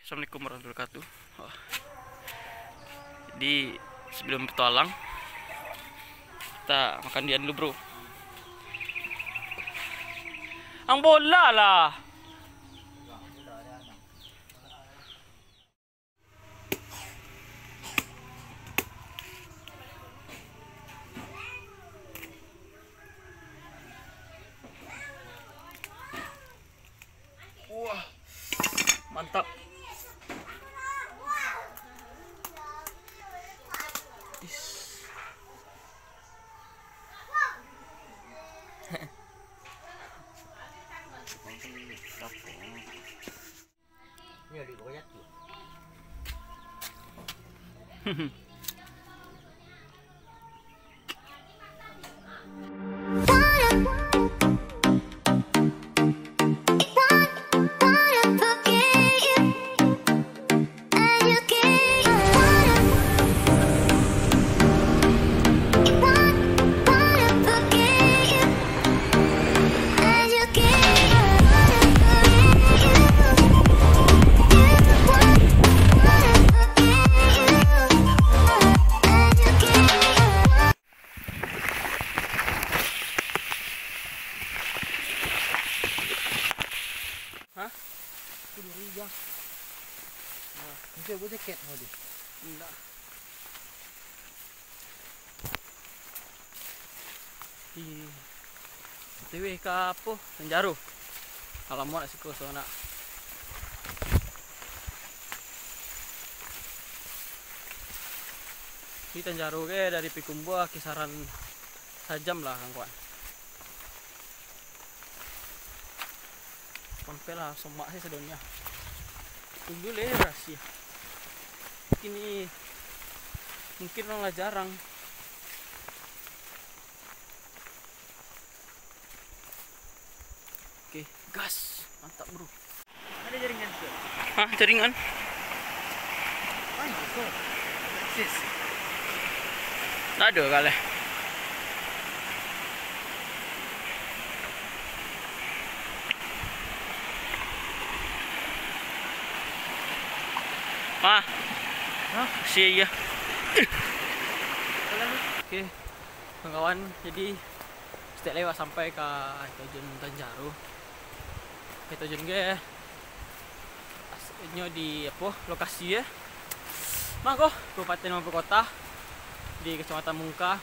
Assalamualaikum warahmatullahi wabarakatuh. Jadi sebelum petualang kita makan dian dulu bro. Ang bola lah. Wah, mantap. Hah? Kudu rijang. Nah, ini gue jaket mau di. Enggak. TW ke apa? Tanjaro. Kalau mau nak siko so nak. Di Tanjaro ke dari Pikumba kisaran sajam lah kawan. Sampai lah semak sih sedonya. Tunggu le rahasia. Ini mungkin orang lah jarang. Oke, gas. Mantap bro. Ada jaringan juga. Hah, jaringan? Mana tu? Sis. Tak ada kali. Ah, si ya. Oke, kawan. Jadi setiap lewat sampai ke Tujuan Tanjaro. Tujuan ke aslinya di apa? Lokasi ya. Mangko, Kabupaten Mampu Kota di Kecamatan Mungka,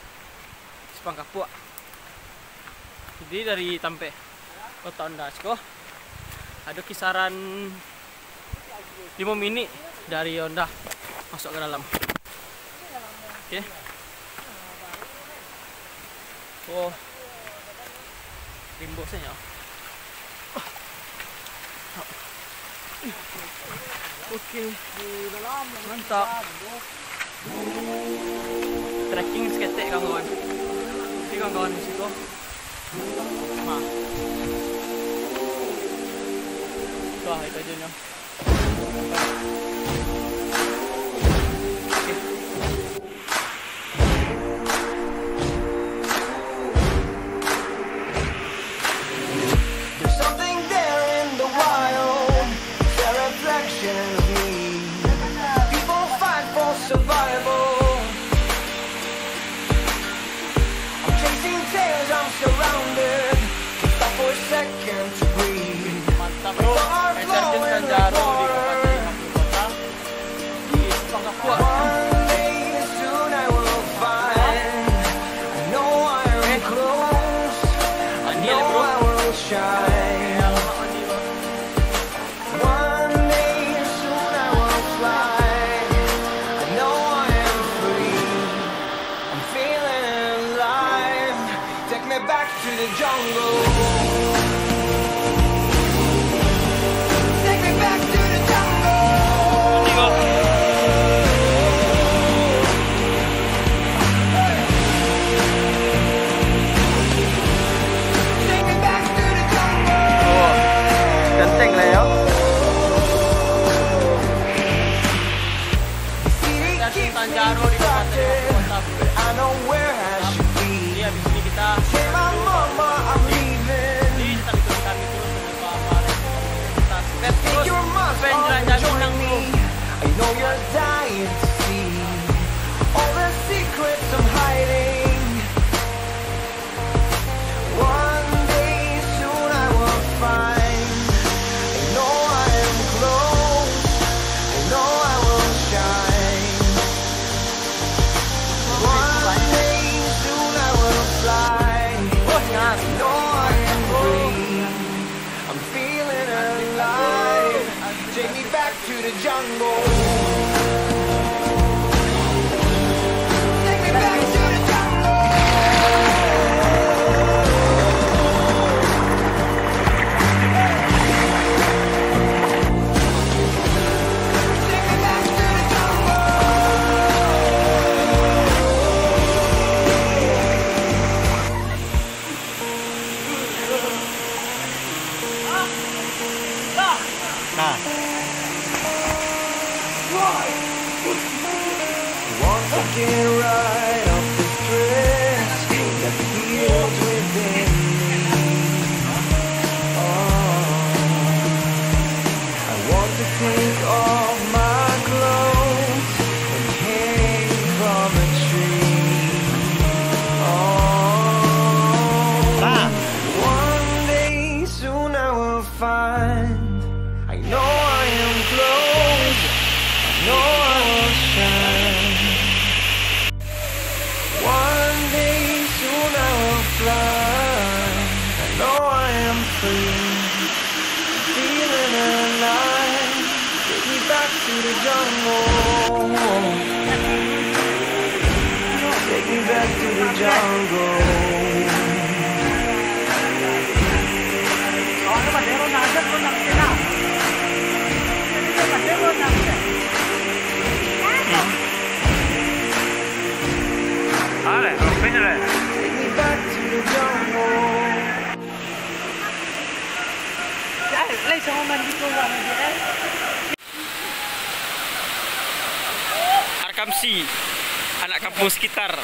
Sepang Kapua. Jadi dari sampai Kota Ondasko ada kisaran 5 menit dari Honda masuk ke dalam. Oke. Oh. Rimbosnya. Oke. Mantap. Trekking seketik kawan. Ini kawan di situ. Nah. Wah, itu aja nya. Mantap bro, Terjun Tanjaro di Kabupaten Mampu Kota di Sepang Kapua. Anil bro. Back to the jungle. Take me back to the jungle. Take me back to the jungle. Oh, ganteng lah ya. Terjun Tanjaro di Kabupaten Mampu Kota. I know where I should be. Di sini kita. Hey, my mama, I'm leaving. Di kita ikut kami terus dengan Bapak. Kita Take your terus mother penjalan and jagung join yang me. back to the jungle. Take me back to the jungle. Take me back to the jungle. Nah. Want to get right off the stress that feels within me. I want to take off my clothes and hang from a tree. Ah. One day soon I will find. I know I am close. I know I will shine. One day soon I will fly. I know I am free. Feeling alive. Take me back to the jungle. Take me back to the jungle. Take me back to the jungle. Arkamsi, anak kampung sekitar.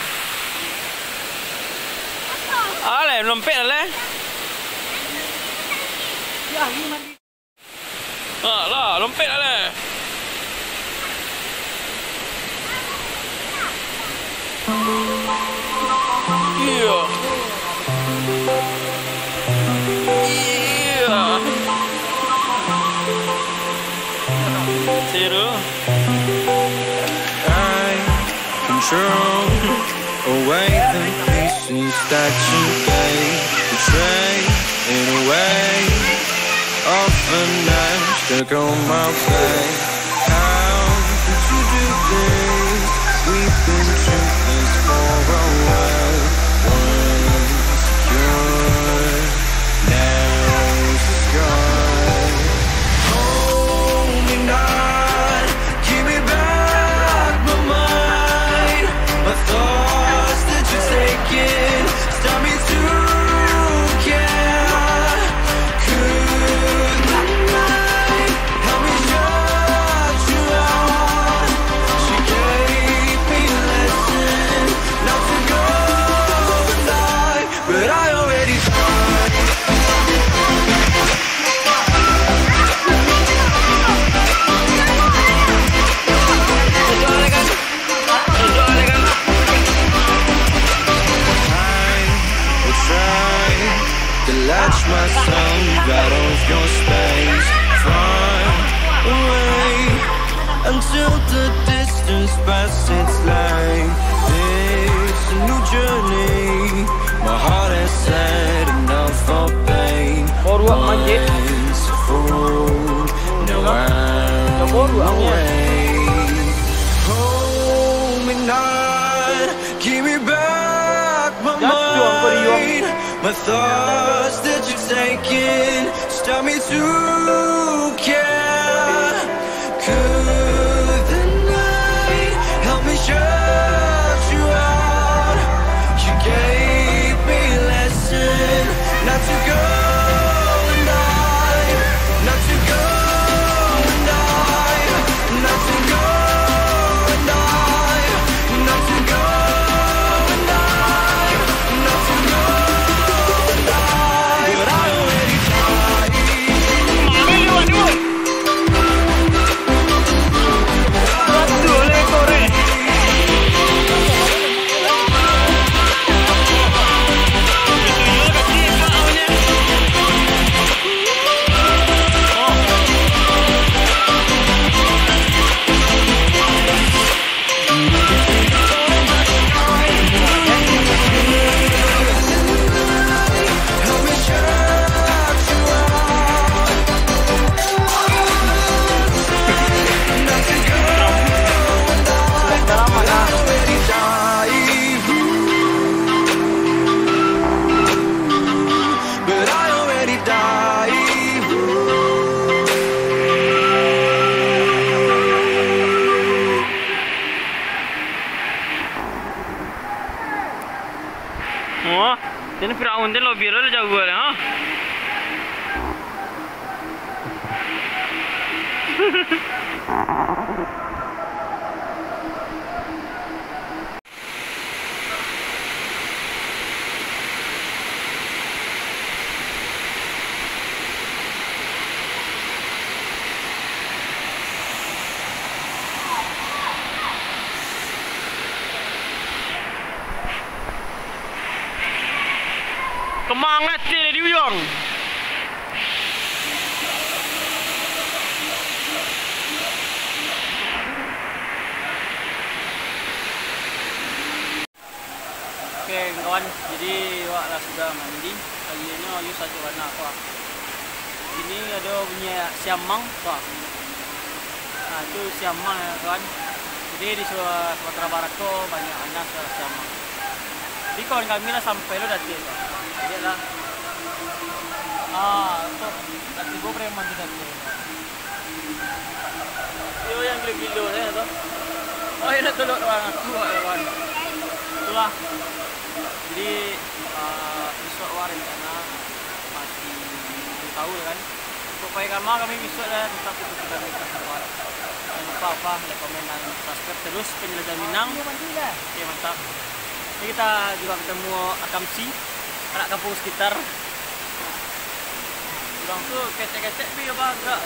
Ale, lompet ale. Lah, lompet ale. Iya. Iya. Seru. I control away the pieces that you gave, betray in a way of finesse stuck on my face. How could you do this? We've been truthless for a while. Once good, now it's gone. Hold me not, give me back my mind, my thoughts that you're taking, stop me to care. Could the night help me shut you out? She gave me a lesson not to go and die, but I already tried. To latch myself out of your space, far away until the distance passes its line. It's a new journey. My heart has had enough of pain. Once a fool, now I'm away. Hold me not, give me back my mind, my thoughts that you've taken, stop me to care. Could the night help me shut you out? You gave me a lesson not to go and die, not to go and die, not to go and die, not to go and die, not to go and die. But I already tried. Ini Firaun dia lobby lo jauh lah, ha? Kemangat dia di ujung. Oke kawan, jadi awak lah sudah mandi. Akhirnya ayu saja warna apa? Ini ada bunyi siamang, tak? Nah itu siamang ya kawan. Jadi di Sumatera Barat tu banyak anak siamang. Jadi kawan kami lah sampai lo datang. Jadi lah. Untuk nanti gue preman tu datang. Yo yang gila-gila saya tu. Oh ini tolong orang aku kawan. Itulah. Jadi besok war rencana masih belum tahu kan. Supaya kami besok dah tetap ikut kami kawan. Jangan lupa like, komen dan subscribe terus Penjelajah Minang. Oke mantap. Ini kita juga ketemu Akamsi, anak kampung sekitar. Orang tu kecek-kecek tapi apa gerak.